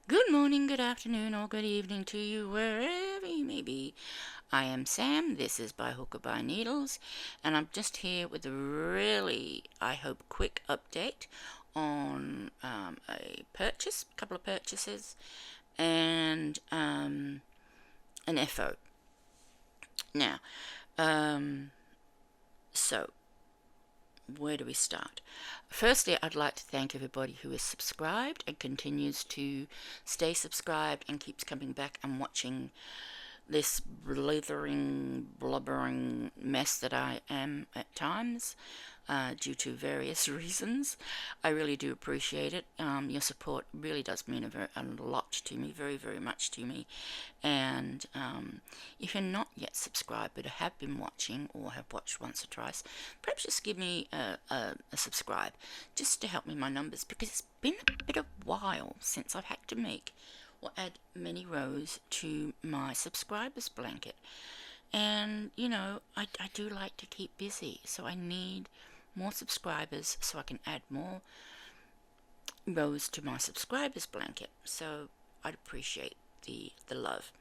Good morning, good afternoon, or good evening to you, wherever you may be. I am Sam, this is By Hook or By Needles, and I'm just here with a really, I hope, quick update on a purchase, a couple of purchases, and an FO. Now, um, so where do we start? Firstly, I'd like to thank everybody who is subscribed and continues to stay subscribed and keeps coming back and watching this blithering, blubbering mess that I am at times, due to various reasons. I really do appreciate it. Your support really does mean a lot to me, very, very much to me. And if you're not yet subscribed but have been watching or have watched once or twice, perhaps just give me a subscribe just to help me in my numbers, because it's been a bit of a while since I've had to make or add many rows to my subscribers blanket. And I do like to keep busy, so I need more subscribers so I can add more rows to my subscribers blanket. So I'd appreciate the love.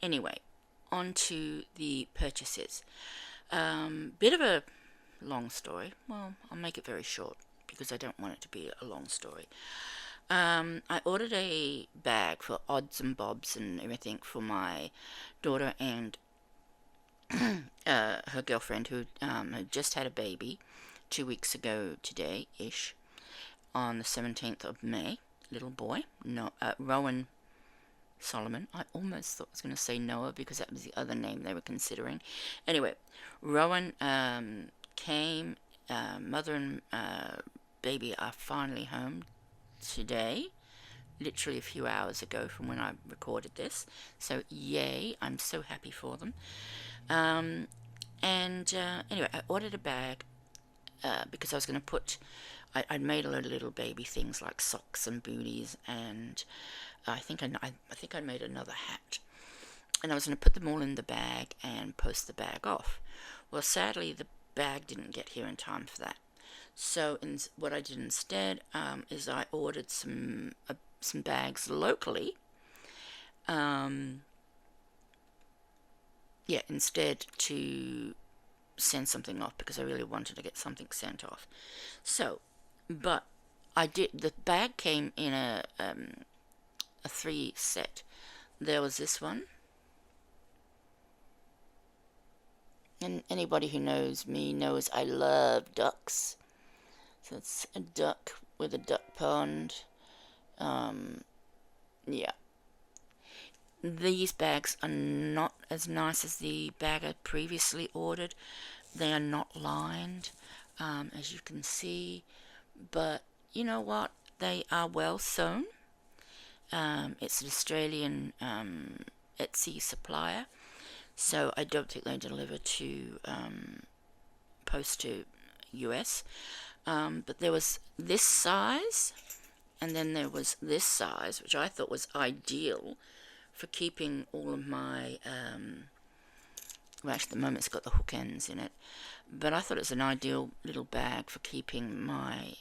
Anyway, on to the purchases. Bit of a long story. Well, I'll make it very short because I don't want it to be a long story. I ordered a bag for odds and bobs and everything for my daughter and her girlfriend, who had just had a baby 2 weeks ago today ish, on the 17th of May. Little boy, no, Rowan Solomon. I almost thought I was going to say Noah because that was the other name they were considering. Anyway, Rowan came. Mother and baby are finally home today, literally a few hours ago from when I recorded this. So, yay, I'm so happy for them. Um, and anyway, I ordered a bag because I was going to put. I'd made a load of little baby things like socks and booties, and I think I made another hat, and I was going to put them all in the bag and post the bag off. Well, sadly, the bag didn't get here in time for that. So, what I did instead is I ordered some bags locally. Um, yeah, instead to send something off because I really wanted to get something sent off. So, but I did. The bag came in a three set. There was this one, and anybody who knows me knows I love ducks. So it's a duck with a duck pond. Um, yeah. These bags are not as nice as the bag I previously ordered. They are not lined, as you can see, but you know what? They are well sewn. It's an Australian Etsy supplier, so I don't think they deliver to post to US. But there was this size, and then there was this size, which I thought was ideal for keeping all of my. Well, actually, at the moment it's got the hook ends in it, but I thought it was an ideal little bag for keeping my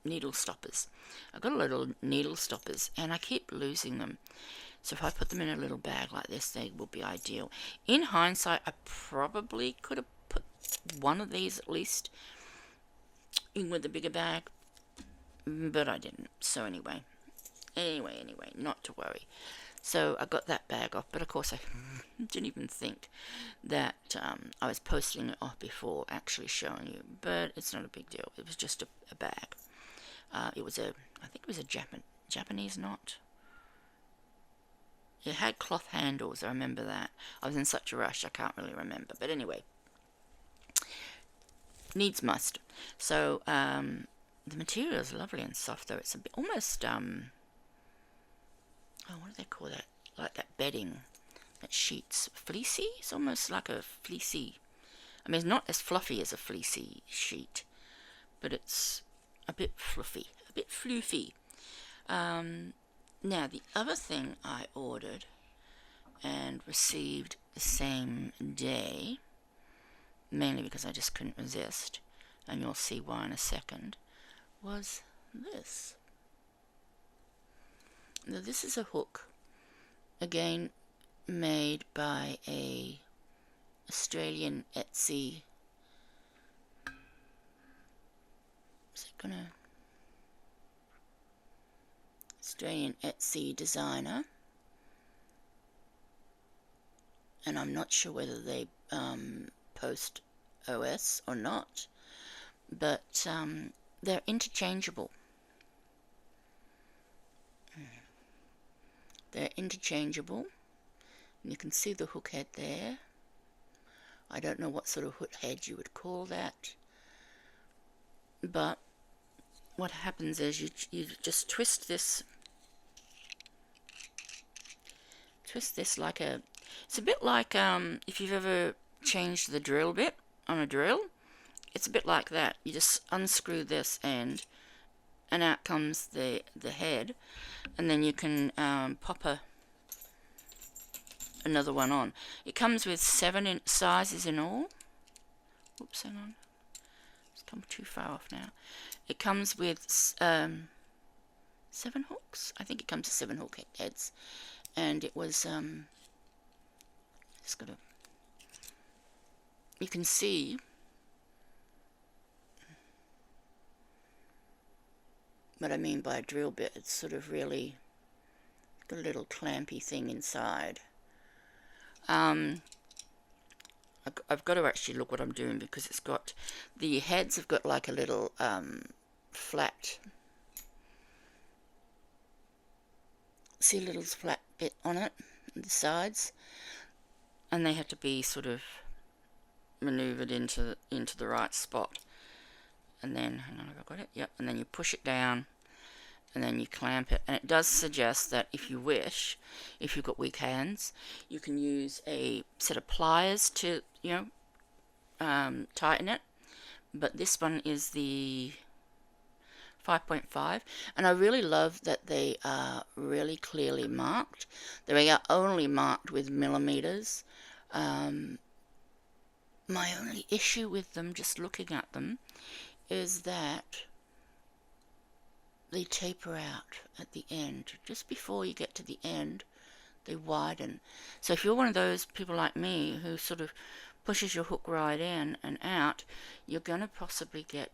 needle stoppers. I've got a lot of needle stoppers and I keep losing them. So if I put them in a little bag like this, they will be ideal. In hindsight, I probably could have put one of these at least in with the bigger bag, but I didn't. So anyway, not to worry. So I got that bag off, but of course I didn't even think that I was posting it off before actually showing you. But it's not a big deal. It was just a bag. It was I think it was a Japanese knot. It had cloth handles, I remember that. I was in such a rush, I can't really remember. But anyway, needs must. So, the material is lovely and soft, though. It's a bit, almost, what do they call that? Like that bedding, that sheets. Fleecy? It's almost like a fleecy. I mean, it's not as fluffy as a fleecy sheet, but it's a bit fluffy, a bit floofy. Now, the other thing I ordered and received the same day, mainly because I just couldn't resist, and you'll see why in a second, was this. Now this is a hook, again made by a Australian Etsy. Is it gonna? Australian Etsy designer, and I'm not sure whether they post OS or not, but they're interchangeable. They're interchangeable. And you can see the hook head there. I don't know what sort of hook head you would call that, but what happens is you just twist this like a, it's a bit like if you've ever changed the drill bit on a drill, it's a bit like that. You just unscrew this end and out comes the head, and then you can pop another one on. It comes with 7 sizes in all. Oops, hang on, it's come too far off now. It comes with 7 hooks. I think it comes with 7 hook heads, and it was just gotta, you can see what I mean by a drill bit. It's sort of really got a little clampy thing inside. I've got to actually look what I'm doing, because it's got, the heads have got like a little flat, see a little flat bit on it, on the sides, and they have to be sort of maneuvered into the right spot. And then, hang on, have I got it? Yep. And then you push it down, and then you clamp it. And it does suggest that if you wish, if you've got weak hands, you can use a set of pliers to, tighten it. But this one is the 5.5, and I really love that they are really clearly marked. They are only marked with millimeters. My only issue with them, just looking at them, is that they taper out at the end. Just before you get to the end, they widen. So if you're one of those people like me who sort of pushes your hook right in and out, you're going to possibly get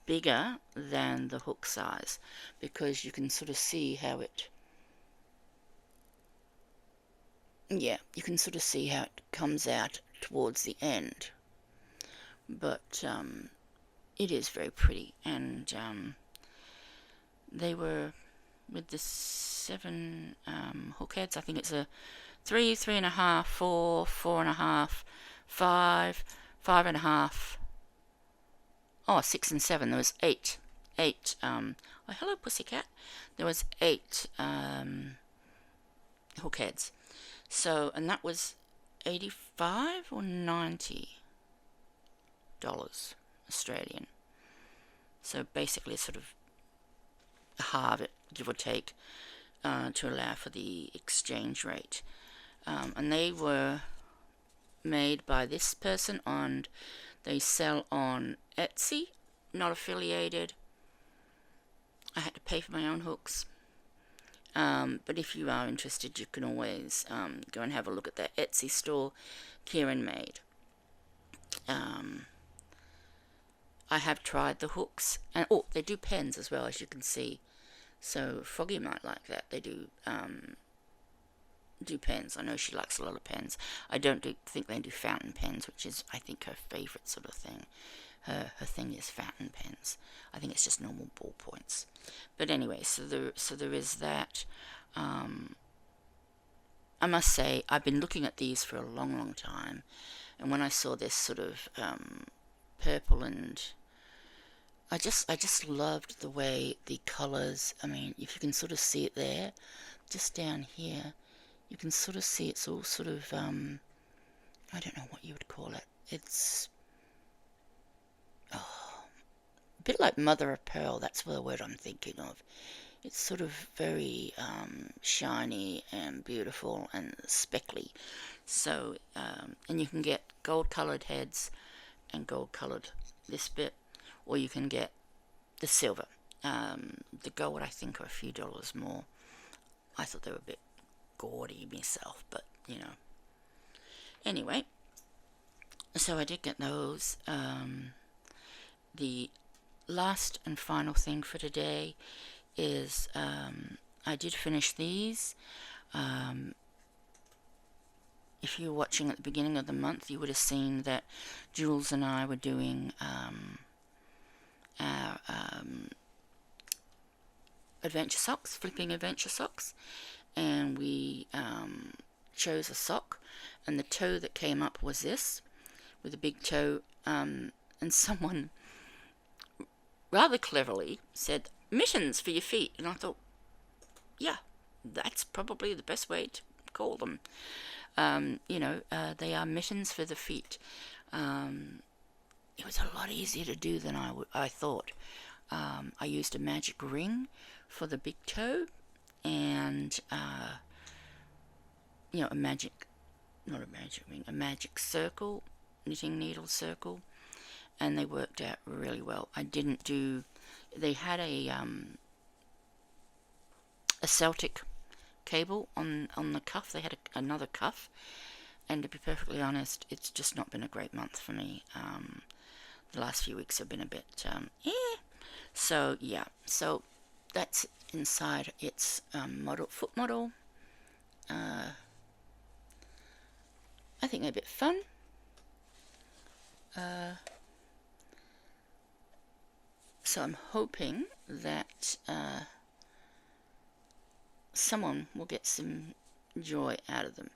bigger than the hook size, because you can sort of see how it, you can sort of see how it comes out towards the end. But it is very pretty, and they were with the 7 hook heads. I think it's a 3, 3.5, 4, 4.5, 5, 5.5. Oh, 6 and 7. There was 8. Oh, hello, pussycat. There was 8 hook heads. So, and that was $85 or $90 Australian. So basically, sort of halve it, give or take, to allow for the exchange rate. And they were made by this person, and they sell on Etsy, not affiliated. I had to pay for my own hooks. But if you are interested, you can always go and have a look at that Etsy store, Kieran made. I have tried the hooks, and they do pens as well, as you can see. So Froggy might like that. They do pens. I know she likes a lot of pens. I don't think they do fountain pens, which is, I think, her favourite sort of thing. Her thing is fountain pens. I think it's just normal ballpoints. But anyway, so there is that. I must say, I've been looking at these for a long, long time, and when I saw this sort of purple, and I just loved the way the colours, I mean, if you can sort of see it there, just down here, you can sort of see it's all sort of, I don't know what you would call it, it's a bit like mother of pearl, that's the word I'm thinking of. It's sort of very shiny and beautiful and speckly. So, and you can get gold coloured heads and gold coloured this bit, or you can get the silver. The gold, I think, are a few dollars more. I thought they were a bit gaudy myself, but you know. Anyway, so I did get those. The last and final thing for today is I did finish these. If you were watching at the beginning of the month, you would have seen that Jules and I were doing our adventure socks, flipping adventure socks, and we chose a sock, and the toe that came up was this, with a big toe, and someone rather cleverly said, mittens for your feet, and I thought, yeah, that's probably the best way to call them. They are mittens for the feet. It was a lot easier to do than I thought. I used a magic ring for the big toe, and a magic circle, knitting needle circle, and they worked out really well. They had a Celtic cable on the cuff. They had another cuff, and to be perfectly honest, it's just not been a great month for me. The last few weeks have been a bit so yeah, so that's inside its foot model. I think they're a bit fun. So I'm hoping that someone will get some joy out of them.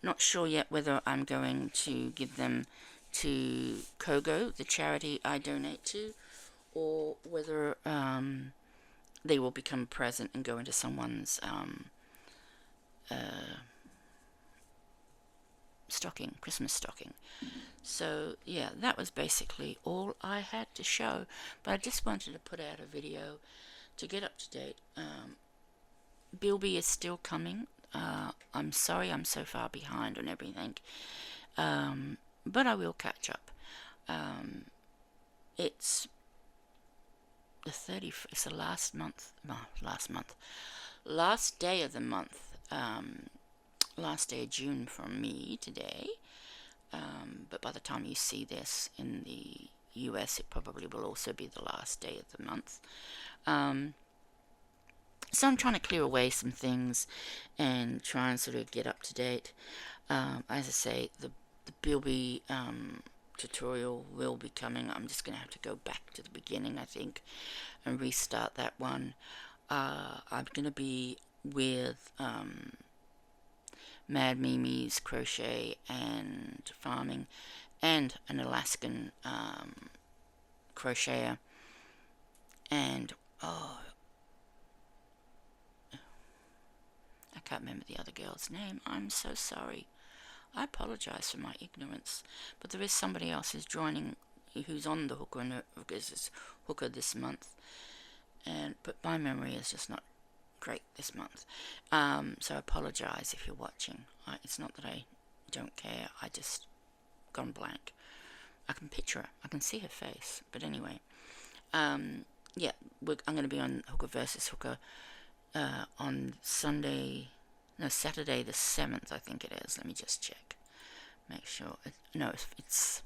Not sure yet whether I'm going to give them to Kogo, the charity I donate to, or whether they will become a present and go into someone's Christmas stocking. So yeah, that was basically all I had to show, but I just wanted to put out a video to get up to date. Bilby is still coming. I'm sorry I'm so far behind on everything, but I will catch up. It's the 30th. It's the last day of the month. Last day of June from me today. But by the time you see this in the US, it probably will also be the last day of the month. So I'm trying to clear away some things and try and sort of get up to date. As I say, the Bilby tutorial will be coming. I'm just going to have to go back to the beginning, I think, and restart that one. I'm going to be with Mad Mimi's crochet and farming, and an Alaskan crocheter, and I can't remember the other girl's name. I'm so sorry. I apologize for my ignorance, but there is somebody else who's joining, who's on the Hooker this month, but my memory is just not great this month. So I apologize if you're watching. It's not that I don't care. I just gone blank. I can picture her. I can see her face. But anyway, yeah, I'm going to be on Hooker versus Hooker on Saturday the 7th, I think it is. Let me just check. Make sure. It's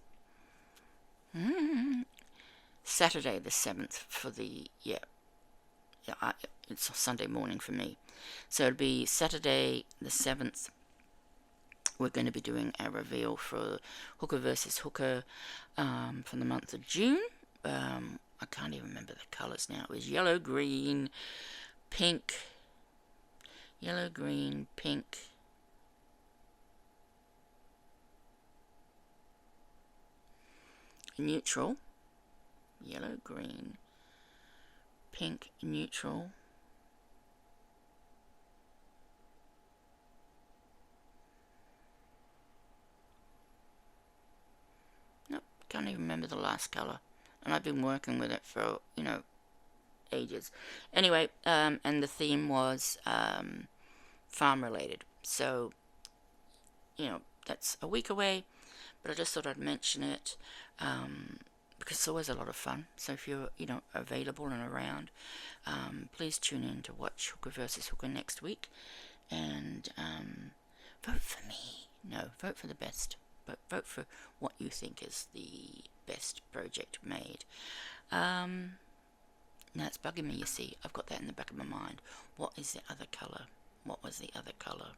Saturday the 7th for the, it's Sunday morning for me. So it'll be Saturday the 7th. We're going to be doing our reveal for Hooker versus Hooker from the month of June. I can't even remember the colours now. It was yellow, green, pink, neutral, yellow, green, pink, neutral, nope, can't even remember the last colour, and I've been working with it for, ages. Anyway, and the theme was farm related, so that's a week away, but I just thought I'd mention it. because it's always a lot of fun. So if you're, available and around, please tune in to watch Hooker versus Hooker next week, and vote for me. No, vote for the best. But vote for what you think is the best project made. Now it's bugging me, you see. I've got that in the back of my mind. What is the other colour? What was the other colour?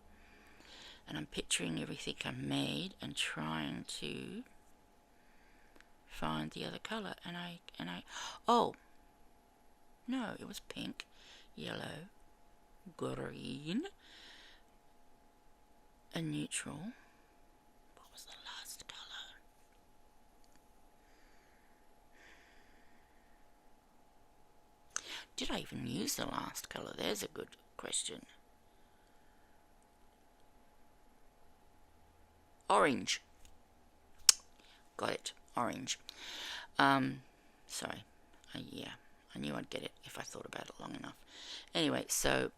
And I'm picturing everything I made and trying to find the other colour. Oh, no, it was pink, yellow, green, a neutral. What was the last colour? Did I even use the last colour? There's a good question. Orange. Got it. Orange. Sorry. Yeah, I knew I'd get it if I thought about it long enough. Anyway, so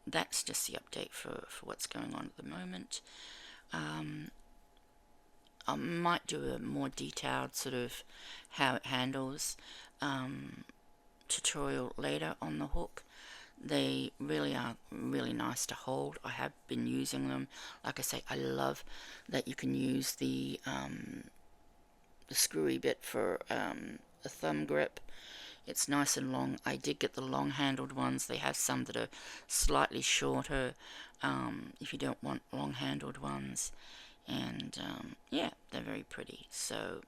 that's just the update for what's going on at the moment. I might do a more detailed sort of how it handles tutorial later on the hook. They really are really nice to hold. I have been using them. Like I say, I love that you can use the screwy bit for a thumb grip. It's nice and long. I did get the long handled ones. They have some that are slightly shorter if you don't want long handled ones. And yeah, they're very pretty. So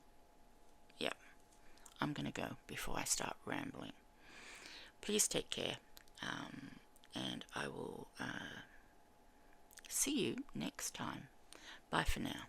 yeah, I'm gonna go before I start rambling. Please take care, and I will see you next time. Bye for now.